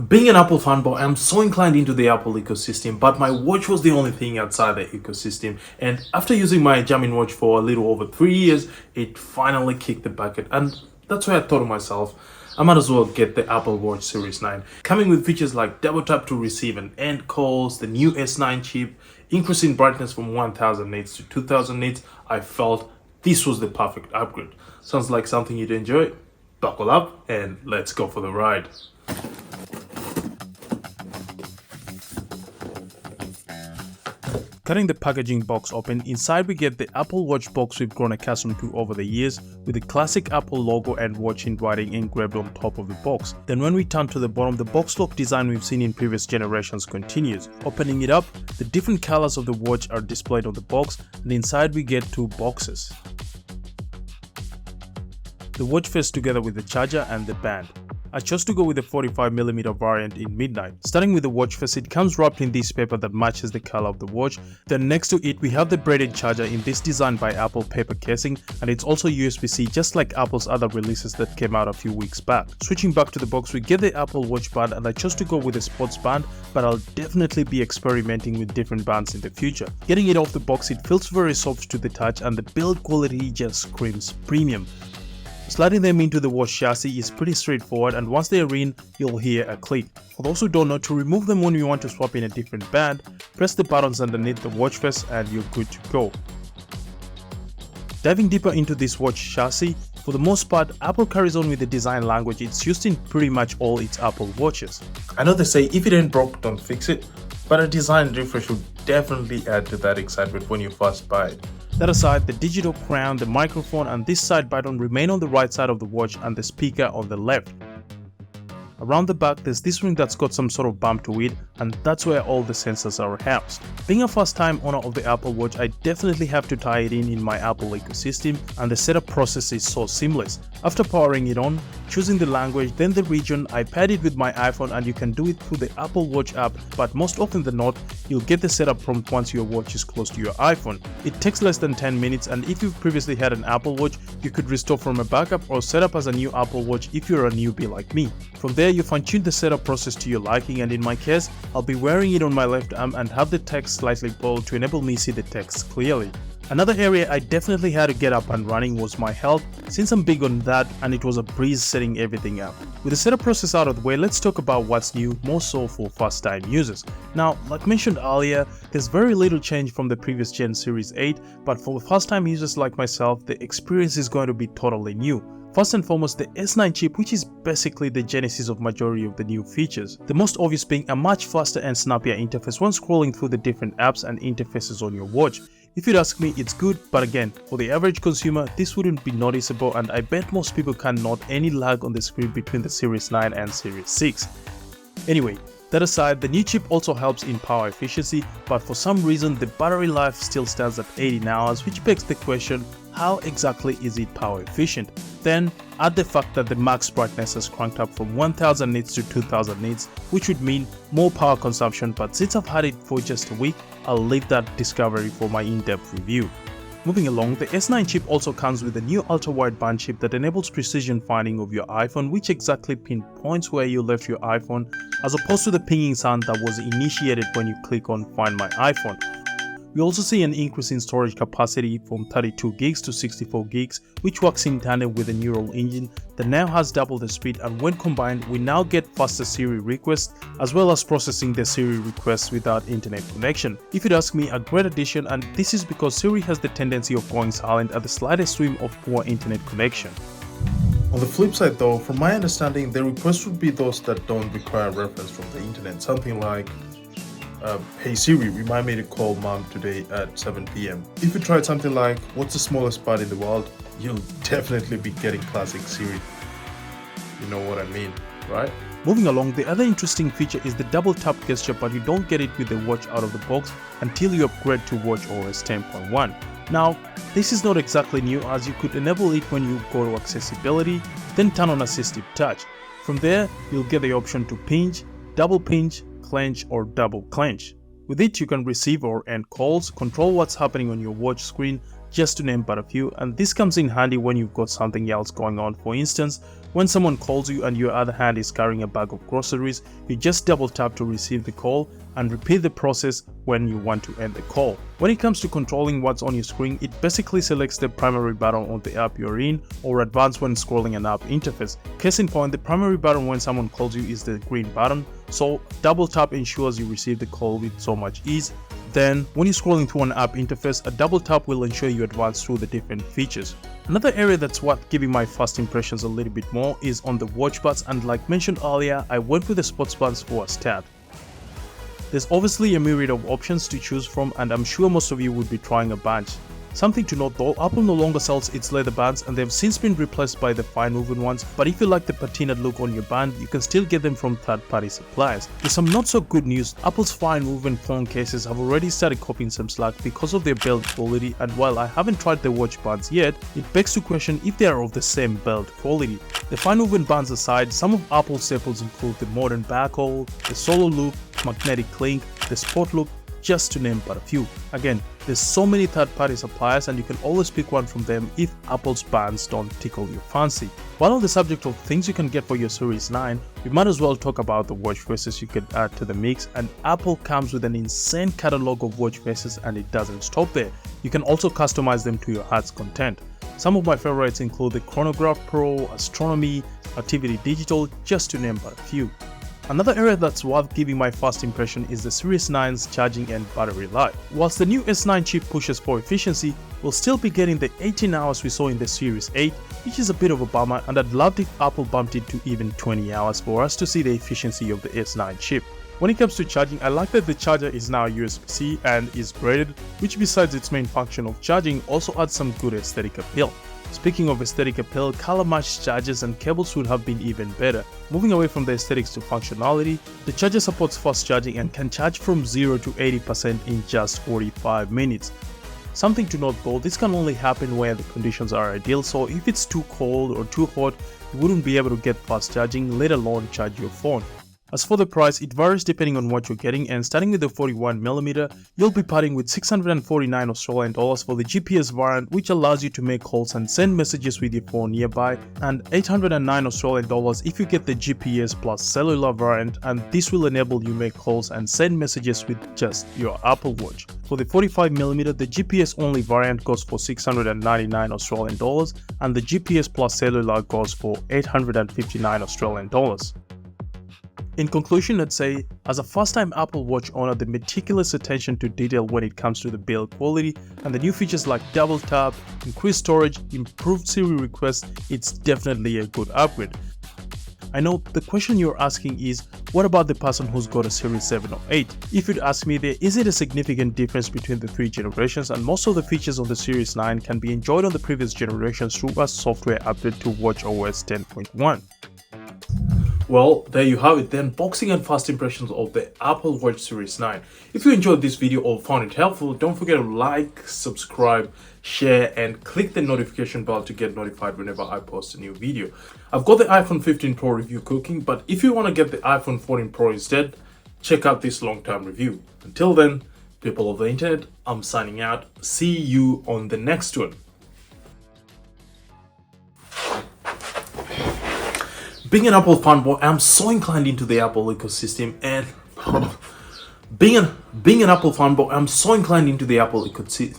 Being an Apple fanboy, I'm so inclined into the Apple ecosystem, but my watch was the only thing outside the ecosystem. And after using my Garmin watch for a little over 3 years, it finally kicked the bucket. And that's why I thought to myself, I might as well get the Apple Watch Series 9. Coming with features like double tap to receive and end calls, the new S9 chip, increasing brightness from 1000 nits to 2000 nits, I felt this was the perfect upgrade. Sounds like something you'd enjoy? Buckle up and let's go for the ride. Cutting the packaging box open, inside we get the Apple Watch box we've grown accustomed to over the years, with the classic Apple logo and watch in writing engraved on top of the box. Then when we turn to the bottom, the box lock design we've seen in previous generations continues. Opening it up, the different colors of the watch are displayed on the box, and inside we get two boxes. The watch face together with the charger and the band. I chose to go with the 45mm variant in midnight. Starting with the watch face, it comes wrapped in this paper that matches the color of the watch. Then next to it we have the braided charger in this design by Apple paper casing, and it's also USB-C just like Apple's other releases that came out a few weeks back. Switching back to the box, we get the Apple Watch band, and I chose to go with a sports band, but I'll definitely be experimenting with different bands in the future. Getting it off the box, it feels very soft to the touch and the build quality just screams premium. Sliding them into the watch chassis is pretty straightforward, and once they're in, you'll hear a click. For those who don't know, to remove them when you want to swap in a different band, press the buttons underneath the watch face and you're good to go. Diving deeper into this watch chassis, for the most part, Apple carries on with the design language it's used in pretty much all its Apple watches. I know they say if it ain't broke, don't fix it, but a design refresh would definitely add to that excitement when you first buy it. That aside, the digital crown, the microphone and this side button remain on the right side of the watch and the speaker on the left. Around the back, there's this ring that's got some sort of bump to it, and that's where all the sensors are housed. Being a first time owner of the Apple Watch, I definitely have to tie it in my Apple ecosystem, and the setup process is so seamless. After powering it on, choosing the language, then the region, I paired it with my iPhone, and you can do it through the Apple Watch app, but most often than not, you'll get the setup prompt once your watch is close to your iPhone. It takes less than 10 minutes, and if you've previously had an Apple Watch, you could restore from a backup or set up as a new Apple Watch if you're a newbie like me. From there, you fine-tune the setup process to your liking, and in my case, I'll be wearing it on my left arm and have the text slightly bold to enable me see the text clearly. Another area I definitely had to get up and running was my health, since I'm big on that, and it was a breeze setting everything up. With the setup process out of the way, let's talk about what's new, more so for first time users. Now, like mentioned earlier, there's very little change from the previous Gen Series 8, but for first time users like myself, the experience is going to be totally new. First and foremost, the S9 chip, which is basically the genesis of majority of the new features. The most obvious being a much faster and snappier interface when scrolling through the different apps and interfaces on your watch. If you'd ask me, it's good, but again, for the average consumer, this wouldn't be noticeable, and I bet most people can note any lag on the screen between the Series 9 and Series 6. Anyway, that aside, the new chip also helps in power efficiency, but for some reason the battery life still stands at 18 hours, which begs the question, how exactly is it power efficient? Then add the fact that the max brightness has cranked up from 1000 nits to 2000 nits, which would mean more power consumption, but since I've had it for just a week, I'll leave that discovery for my in-depth review. Moving along, the S9 chip also comes with a new ultra-wideband chip that enables precision finding of your iPhone, which exactly pinpoints where you left your iPhone, as opposed to the pinging sound that was initiated when you click on Find My iPhone. We also see an increase in storage capacity from 32 gigs to 64 gigs, which works in tandem with a neural engine that now has double the speed, and when combined, we now get faster Siri requests as well as processing the Siri requests without internet connection. If you'd ask me, a great addition, and this is because Siri has the tendency of going silent at the slightest whim of poor internet connection. On the flip side though, from my understanding, the requests would be those that don't require reference from the internet, something like hey Siri, remind me to call mom today at 7 p.m. If you tried something like, what's the smallest bird in the world? You'll definitely be getting classic Siri. You know what I mean, right? Moving along, the other interesting feature is the double tap gesture, but you don't get it with the watch out of the box until you upgrade to watchOS 10.1. Now, this is not exactly new, as you could enable it when you go to accessibility, then turn on assistive touch. From there, you'll get the option to pinch, double pinch, clench or double clench. With it, you can receive or end calls, control what's happening on your watch screen, just to name but a few, and this comes in handy when you've got something else going on. For instance, when someone calls you and your other hand is carrying a bag of groceries, you just double tap to receive the call and repeat the process when you want to end the call. When it comes to controlling what's on your screen, it basically selects the primary button on the app you're in, or advanced when scrolling an app interface. Case in point, the primary button when someone calls you is the green button, so double tap ensures you receive the call with so much ease. Then, when you're scrolling through an app interface, a double tap will ensure you advance through the different features. Another area that's worth giving my first impressions a little bit more is on the watch buds, and like mentioned earlier, I went with the sports buds for a start. There's obviously a myriad of options to choose from, and I'm sure most of you would be trying a bunch. Something to note though, Apple no longer sells its leather bands and they've since been replaced by the fine woven ones, but if you like the patinaed look on your band, you can still get them from third-party suppliers. With some not so good news, Apple's fine woven phone cases have already started copying some slack because of their build quality, and while I haven't tried the watch bands yet, it begs to question if they are of the same build quality. The fine woven bands aside, some of Apple's staples include the modern backhole, the solo loop, magnetic link, the sport loop, just to name but a few. Again, there's so many third-party suppliers and you can always pick one from them if Apple's bands don't tickle your fancy. While on the subject of things you can get for your Series 9, we might as well talk about the watch faces you could add to the mix, and Apple comes with an insane catalog of watch faces and it doesn't stop there. You can also customize them to your heart's content. Some of my favorites include the Chronograph Pro, Astronomy, Activity Digital, just to name but a few. Another area that's worth giving my first impression is the Series 9's charging and battery life. Whilst the new S9 chip pushes for efficiency, we'll still be getting the 18 hours we saw in the Series 8, which is a bit of a bummer, and I'd loved if Apple bumped it to even 20 hours for us to see the efficiency of the S9 chip. When it comes to charging, I like that the charger is now USB-C and is braided, which besides its main function of charging also adds some good aesthetic appeal. Speaking of aesthetic appeal, color matched chargers and cables would have been even better. Moving away from the aesthetics to functionality, the charger supports fast charging and can charge from 0 to 80% in just 45 minutes. Something to note though, this can only happen where the conditions are ideal, so if it's too cold or too hot, you wouldn't be able to get fast charging, let alone charge your phone. As for the price, it varies depending on what you're getting, and starting with the 41mm, you'll be parting with 649 Australian dollars for the GPS variant, which allows you to make calls and send messages with your phone nearby, and 809 Australian dollars if you get the GPS plus cellular variant, and this will enable you make calls and send messages with just your Apple Watch. For the 45mm, the GPS only variant goes for 699 Australian dollars, and the GPS plus cellular goes for 859 Australian dollars. In conclusion, I'd say, as a first-time Apple Watch owner, the meticulous attention to detail when it comes to the build quality and the new features like double tap, increased storage, improved Siri requests, it's definitely a good upgrade. I know the question you're asking is, what about the person who's got a Series 7 or 8? If you'd ask me, there isn't a significant difference between the three generations, and most of the features on the Series 9 can be enjoyed on the previous generations through a software update to watchOS 10.1. Well, there you have it, the unboxing and first impressions of the Apple Watch Series 9. If you enjoyed this video or found it helpful, don't forget to like, subscribe, share, and click the notification bell to get notified whenever I post a new video. I've got the iPhone 15 Pro review cooking, but if you want to get the iPhone 14 Pro instead, check out this long-term review. Until then, people of the internet, I'm signing out. See you on the next one. Being an Apple fanboy, I'm so inclined into the Apple ecosystem, and being an Apple fanboy, I'm so inclined into the Apple ecosystem.